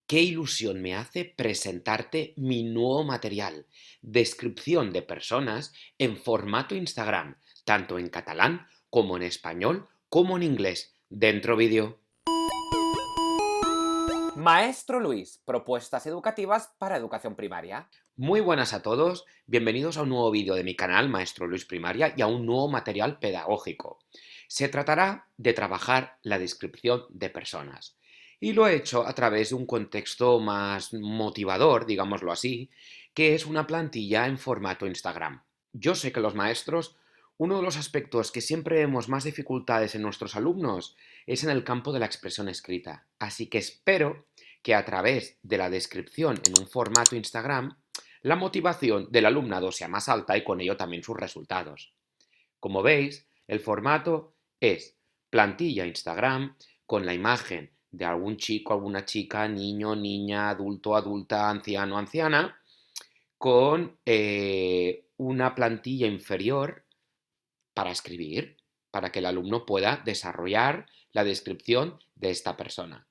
Qué ilusión me hace presentarte mi nuevo material, descripción de personas en formato Instagram, tanto en catalán como en español como en inglés. Dentro vídeo. Maestro Luis, propuestas educativas para educación primaria. Muy buenas a todos, bienvenidos a un nuevo vídeo de mi canal Maestro Luis Primaria y a un nuevo material pedagógico. Se tratará de trabajar la descripción de personas. Y lo he hecho a través de un contexto más motivador, digámoslo así, que es una plantilla en formato Instagram. Yo sé que los maestros, uno de los aspectos que siempre vemos más dificultades en nuestros alumnos es en el campo de la expresión escrita. Así que espero que a través de la descripción en un formato Instagram la motivación del alumnado sea más alta y con ello también sus resultados. Como veis, el formato es plantilla Instagram con la imagen de algún chico, alguna chica, niño, niña, adulto, adulta, anciano, anciana, con una plantilla inferior para escribir, para que el alumno pueda desarrollar la descripción de esta persona.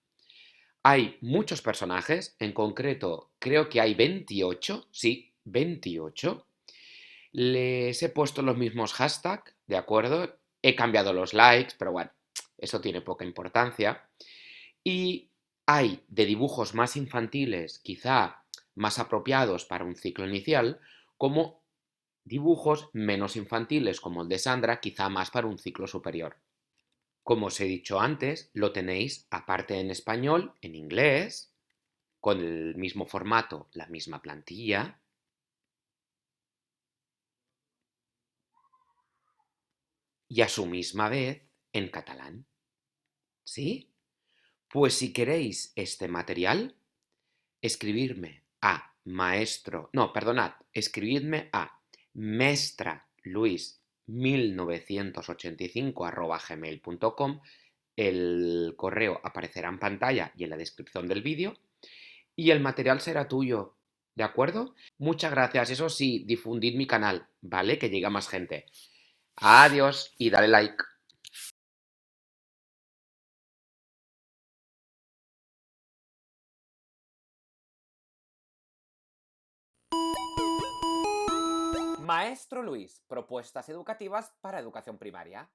Hay muchos personajes, en concreto creo que hay 28, sí, 28. Les he puesto los mismos hashtags, ¿de acuerdo? He cambiado los likes, pero bueno, eso tiene poca importancia. Y hay de dibujos más infantiles, quizá más apropiados para un ciclo inicial, como dibujos menos infantiles, como el de Sandra, quizá más para un ciclo superior. Como os he dicho antes, lo tenéis aparte en español, en inglés, con el mismo formato, la misma plantilla, y a su misma vez en catalán. ¿Sí? Pues si queréis este material, escribirme a maestro, no, perdonad, escribidme a mestraluis1985@gmail.com. El correo aparecerá en pantalla y en la descripción del vídeo y el material será tuyo, ¿de acuerdo? Muchas gracias, eso sí, difundid mi canal, ¿vale? Que llegue a más gente. Adiós y dale like. Maestro Luis, propuestas educativas para educación primaria.